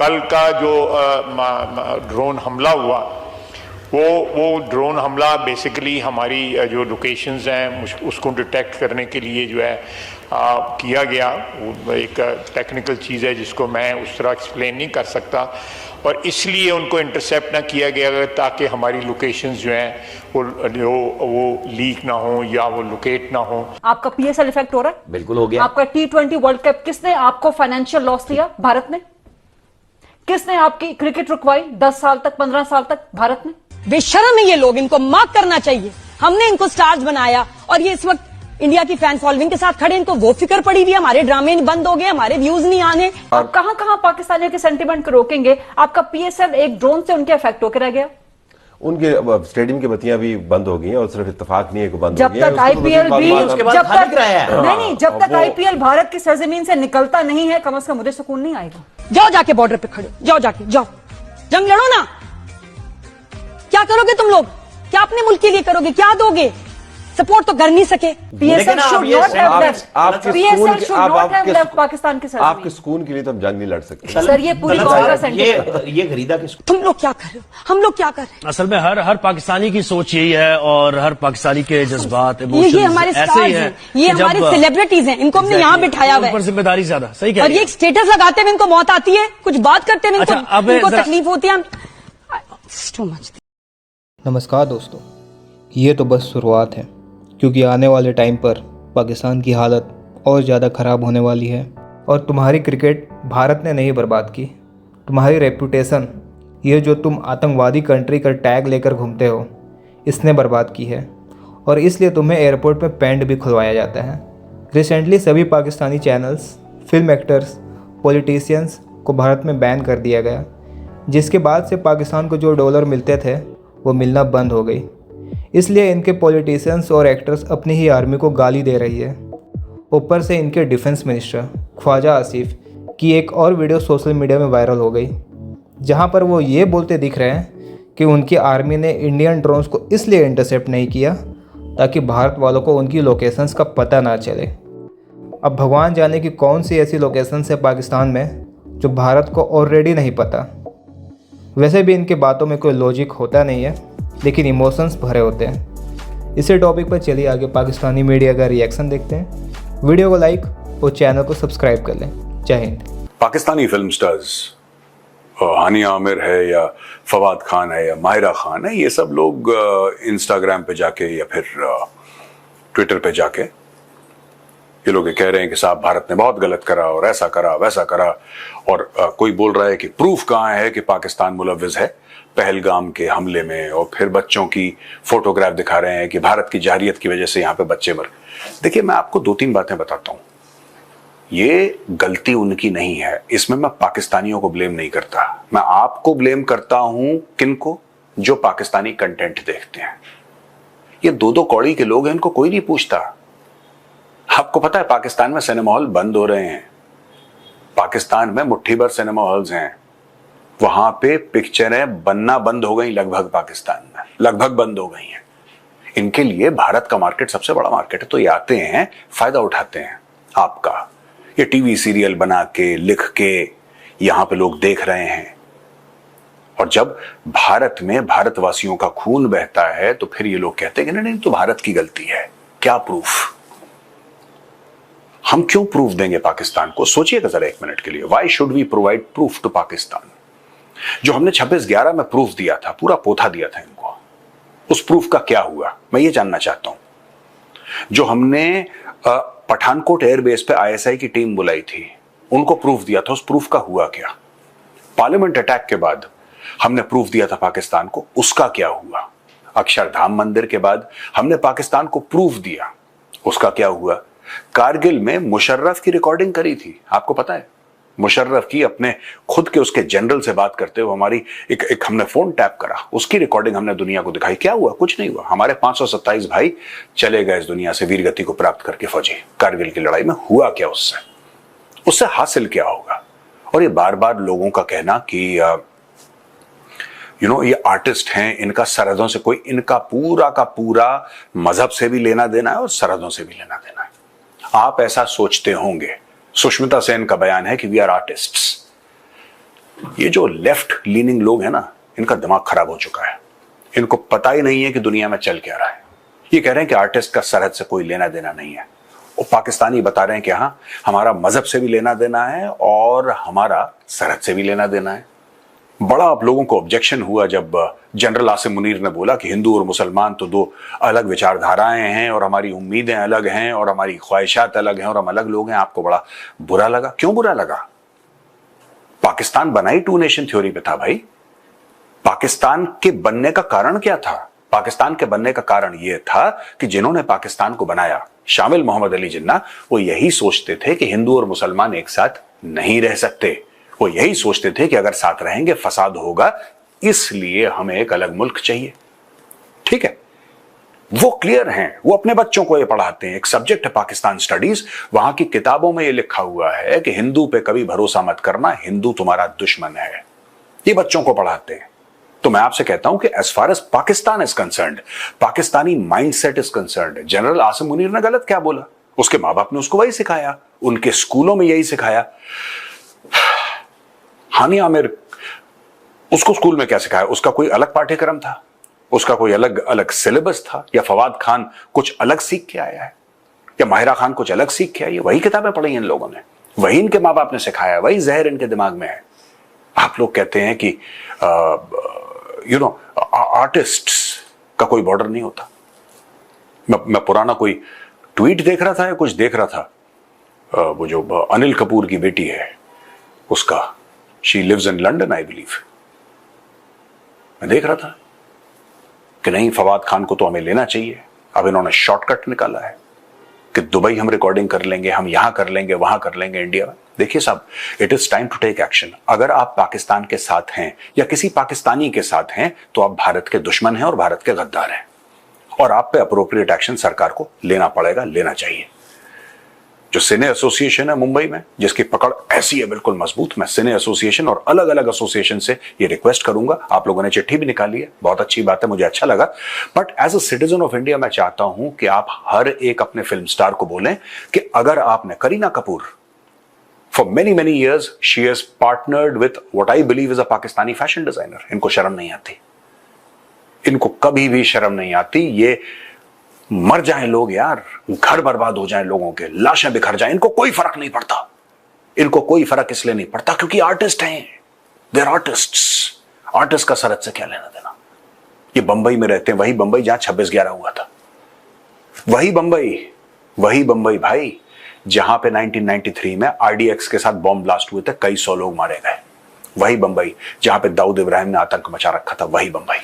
कल का जो ड्रोन हमला हुआ, वो ड्रोन हमला बेसिकली हमारी जो लोकेशंस हैं उसको डिटेक्ट करने के लिए जो है किया गया। वो एक टेक्निकल चीज़ है जिसको मैं उस तरह एक्सप्लेन नहीं कर सकता, और इसलिए उनको इंटरसेप्ट ना किया गया ताकि हमारी लोकेशंस जो हैं वो लीक ना हो या वो लोकेट ना हो। आपका पीएसएल इफेक्ट हो रहा है? बिल्कुल हो गया। आपका T20 वर्ल्ड कप किसने आपको फाइनेंशियल लॉस दिया? भारत ने। किसने आपकी क्रिकेट रुकवाई 10 साल तक, 15 साल तक? भारत ने। बेशर्म है ये लोग, इनको माफ करना चाहिए। हमने इनको स्टार्स बनाया और ये इस वक्त इंडिया की फैन फॉलोइंग के साथ खड़े। इनको वो फिक्र पड़ी हुई है, हमारे ड्रामे बंद हो गए, हमारे व्यूज नहीं आने। आप कहां कहां पाकिस्तानियों के सेंटीमेंट को रोकेंगे? आपका पीएसएल एक ड्रोन से उनके इफेक्ट होकर रह गया। उनके स्टेडियम की बत्तियां भी बंद हो गई हैं और सिर्फ इत्तेफाक नहीं है कि बंद जब तक आईपीएल भी नहीं, जब तक आईपीएल भारत की सरजमीन से निकलता नहीं है, कम से कम मुझे सुकून नहीं आएगा। जाओ जाके बॉर्डर पे खड़े, जाओ जाके, जाओ जंग लड़ो ना। क्या करोगे तुम लोग? क्या अपने मुल्क के लिए करोगे? क्या दोगे? सपोर्ट तो कर नहीं सके। PSL should not have left, PSL should not have left Pakistan के साथ। आपके सुकून के लिए तो हम जंग नहीं लड़ सकते सर, ये पूरी कौम का सेंटीमेंट। ये खरीदा किस? तुम लोग क्या कर रहे हो? हम लोग क्या कर रहे हैं? असल में हर पाकिस्तानी की सोच यही है, और हर पाकिस्तानी के जज्बात ये हमारे ऐसे ही हैं, ये हमारे सेलिब्रिटीज हैं, इनको हमने यहाँ बिठाया हुआ है। जिम्मेदारी ज्यादा सही कह और ये एक स्टेटस लगाते हुए इनको मौत आती है, कुछ बात करते हुए इनको तकलीफ होती है। नमस्कार दोस्तों, ये तो बस शुरुआत है, क्योंकि आने वाले टाइम पर पाकिस्तान की हालत और ज़्यादा ख़राब होने वाली है। और तुम्हारी क्रिकेट भारत ने नहीं बर्बाद की, तुम्हारी रेपुटेशन, ये जो तुम आतंकवादी कंट्री का टैग लेकर घूमते हो, इसने बर्बाद की है। और इसलिए तुम्हें एयरपोर्ट में पैंट भी खुलवाया जाता है। रिसेंटली सभी Pakistani channels, film actors, politicians को भारत में बैन कर दिया गया, जिसके बाद से पाकिस्तान को जो डॉलर मिलते थे वो मिलना बंद हो गई। इसलिए इनके पॉलिटिशियंस और एक्टर्स अपनी ही आर्मी को गाली दे रही है। ऊपर से इनके डिफेंस मिनिस्टर ख्वाजा आसिफ की एक और वीडियो सोशल मीडिया में वायरल हो गई, जहां पर वो ये बोलते दिख रहे हैं कि उनकी आर्मी ने इंडियन ड्रोन्स को इसलिए इंटरसेप्ट नहीं किया ताकि भारत वालों को उनकी लोकेशंस का पता ना चले। अब भगवान जाने की कौन सी ऐसी लोकेशंस है पाकिस्तान में जो भारत को ऑलरेडी नहीं पता। वैसे भी इनके बातों में कोई लॉजिक होता नहीं है, लेकिन इमोशंस भरे होते हैं। इसी टॉपिक पर चलिए आगे पाकिस्तानी मीडिया का रिएक्शन देखते हैं। वीडियो को लाइक और चैनल को सब्सक्राइब कर लें। जय हिंद। पाकिस्तानी फिल्म स्टार्स, हानिया आमिर है या फवाद खान है या माहिरा खान है, ये सब लोग इंस्टाग्राम पे जाके या फिर ट्विटर पे जाके ये लोग कह रहे हैं कि साहब भारत ने बहुत गलत करा और ऐसा करा वैसा करा, और कोई बोल रहा है कि प्रूफ कहाँ है कि पाकिस्तान मुलव्विज है पहलगाम के हमले में, और फिर बच्चों की फोटोग्राफ दिखा रहे हैं कि भारत की जारियत की वजह से यहाँ पे बच्चे मर। देखिए, मैं आपको 2-3 बातें बताता हूं। ये गलती उनकी नहीं है, इसमें मैं पाकिस्तानियों को ब्लेम नहीं करता, मैं आपको ब्लेम करता हूं। किनको? जो पाकिस्तानी कंटेंट देखते हैं। ये 2-2 कौड़ी के लोग हैं, इनको कोई नहीं पूछता। आपको पता है पाकिस्तान में सिनेमा हॉल बंद हो रहे हैं, पाकिस्तान में मुट्ठी भर सिनेमा हॉल्स हैं, वहां पे पिक्चरें बनना बंद हो गई, लगभग पाकिस्तान में लगभग बंद हो गई हैं। इनके लिए भारत का मार्केट सबसे बड़ा मार्केट है, तो ये आते हैं, फायदा उठाते हैं आपका। ये टीवी सीरियल बना के, लिख के यहां पे लोग देख रहे हैं, और जब भारत में भारतवासियों का खून बहता है तो फिर ये लोग कहते हैं कि नहीं तो भारत की गलती है। क्या प्रूफ? हम क्यों प्रूफ देंगे पाकिस्तान को? सोचिएगा जरा एक मिनट के लिए। Why should we provide proof to Pakistan? जो हमने 26/11 में प्रूफ दिया था, पूरा पोथा दिया था इनको, उस प्रूफ का क्या हुआ? मैं ये जानना चाहता हूं। जो हमने पठानकोट एयरबेस पे आईएसआई की टीम बुलाई थी, उनको प्रूफ दिया था, उस प्रूफ का हुआ क्या? पार्लियामेंट अटैक के बाद हमने प्रूफ दिया था पाकिस्तान को, उसका क्या हुआ? अक्षरधाम मंदिर के बाद हमने पाकिस्तान को प्रूफ दिया, उसका क्या हुआ? कारगिल में मुशर्रफ की रिकॉर्डिंग करी थी, आपको पता है? मुशर्रफ की अपने खुद के उसके जनरल से बात करते हुए हमारी एक हमने फोन टैप करा, उसकी रिकॉर्डिंग हमने दुनिया को दिखाई। क्या हुआ? कुछ नहीं हुआ। हमारे 527 भाई चले गए इस दुनिया से वीर गति को प्राप्त करके फौजी। कारगिल की लड़ाई में हुआ क्या? उससे हासिल क्या होगा? और ये बार बार लोगों का कहना कि ये आर्टिस्ट हैं, इनका सरहदों से कोई, इनका पूरा का पूरा मजहब से भी लेना देना है और सरहदों से भी लेना देना है। आप ऐसा सोचते होंगे। सुष्मिता सेन का बयान है कि वी आर आर्टिस्ट्स। ये जो लेफ्ट लीनिंग लोग हैं ना, इनका दिमाग खराब हो चुका है। इनको पता ही नहीं है कि दुनिया में चल क्या रहा है। ये कह रहे हैं कि आर्टिस्ट का सरहद से कोई लेना देना नहीं है। वो पाकिस्तानी बता रहे हैं कि हाँ, हमारा मजहब से भी लेना देना है और हमारा सरहद से भी लेना देना है। बड़ा आप लोगों को ऑब्जेक्शन हुआ जब जनरल आसिम मुनीर ने बोला कि हिंदू और मुसलमान तो दो अलग विचारधाराएं हैं और हमारी उम्मीदें अलग हैं और हमारी ख्वाहिशात अलग हैं और हम अलग लोग हैं। आपको बड़ा बुरा लगा। क्यों बुरा लगा? पाकिस्तान बना ही 2 नेशन थ्योरी पे था भाई। पाकिस्तान के बनने का कारण क्या था? पाकिस्तान के बनने का कारण यह था कि जिन्होंने पाकिस्तान को बनाया, शामिल मोहम्मद अली जिन्ना, वो यही सोचते थे कि हिंदू और मुसलमान एक साथ नहीं रह सकते। वो यही सोचते थे कि अगर साथ रहेंगे फसाद होगा, इसलिए हमें एक अलग मुल्क चाहिए। ठीक है, वो क्लियर हैं। वो अपने बच्चों को ये पढ़ाते हैं। एक सब्जेक्ट है पाकिस्तान स्टडीज, वहां की किताबों में ये लिखा हुआ है कि हिंदू पे कभी भरोसा मत करना, हिंदू तुम्हारा दुश्मन है। ये बच्चों को पढ़ाते हैं। तो मैं आपसे कहता हूं कि as far as Pakistan is concerned, Pakistani mindset is concerned, general Asim Munir ने गलत क्या बोला? उसके मां बाप ने उसको वही सिखाया, उनके स्कूलों में यही सिखाया। हानिया आमिर, उसको स्कूल में क्या सिखाया? उसका कोई अलग पाठ्यक्रम था? उसका कोई अलग अलग सिलेबस था? या फवाद खान कुछ अलग सीख के आया है? या माहिरा खान कुछ अलग सीख के आई है? वही किताबें पढ़ी इन लोगों ने, वही इनके माँ बाप ने सिखाया, वही जहर इनके दिमाग में है। आप लोग कहते हैं कि आर्टिस्ट्स का कोई बॉर्डर नहीं होता। मैं पुराना कोई ट्वीट देख रहा था या कुछ देख रहा था, वो जो अनिल कपूर की बेटी है उसका, she lives in London I believe. मैं देख रहा था कि नहीं, फवाद खान को तो हमें लेना चाहिए। अब इन्होंने शॉर्टकट निकाला है कि दुबई हम रिकॉर्डिंग कर लेंगे, हम यहां कर लेंगे, वहां कर लेंगे, इंडिया में। देखिए साहब, it is time to take action. अगर आप पाकिस्तान के साथ हैं या किसी पाकिस्तानी के साथ हैं तो आप भारत के दुश्मन हैं और भारत के गद्दार हैं, और आप पे अप्रोप्रिएट एक्शन सरकार को लेना पड़ेगा, लेना चाहिए। जो सिने एसोसिएशन है मुंबई में, जिसकी पकड़ ऐसी है बिल्कुल मजबूत, मैं सिने एसोसिएशन और अलग अलग एसोसिएशन से ये रिक्वेस्ट करूंगा। आप लोगों ने चिट्ठी भी निकाली है, बहुत अच्छी बात है, मुझे अच्छा लगा। But as a citizen of India मैं चाहता हूं कि आप हर एक अपने फिल्म स्टार को बोलें कि अगर आपने, Kareena Kapoor, for many many years she has partnered with what I believe is a Pakistani fashion designer. इनको शर्म नहीं आती, इनको कभी भी शर्म नहीं आती। ये मर जाएं लोग यार, घर बर्बाद हो जाएं लोगों के, लाशें बिखर जाएं, इनको कोई फर्क नहीं पड़ता। इनको कोई फर्क इसलिए नहीं पड़ता क्योंकि आर्टिस्ट हैं, देयर आर्टिस्ट्स। आर्टिस्ट का सरहद से क्या लेना देना? ये बंबई में रहते हैं, वही बंबई जहां 26/11 हुआ था, वही बंबई भाई जहां पे 1993 में RDX के साथ बॉम्ब ब्लास्ट हुए थे, कई 100 लोग मारे गए। वही बंबई जहां पे दाऊद इब्राहिम ने आतंक मचा रखा था, वही बंबई।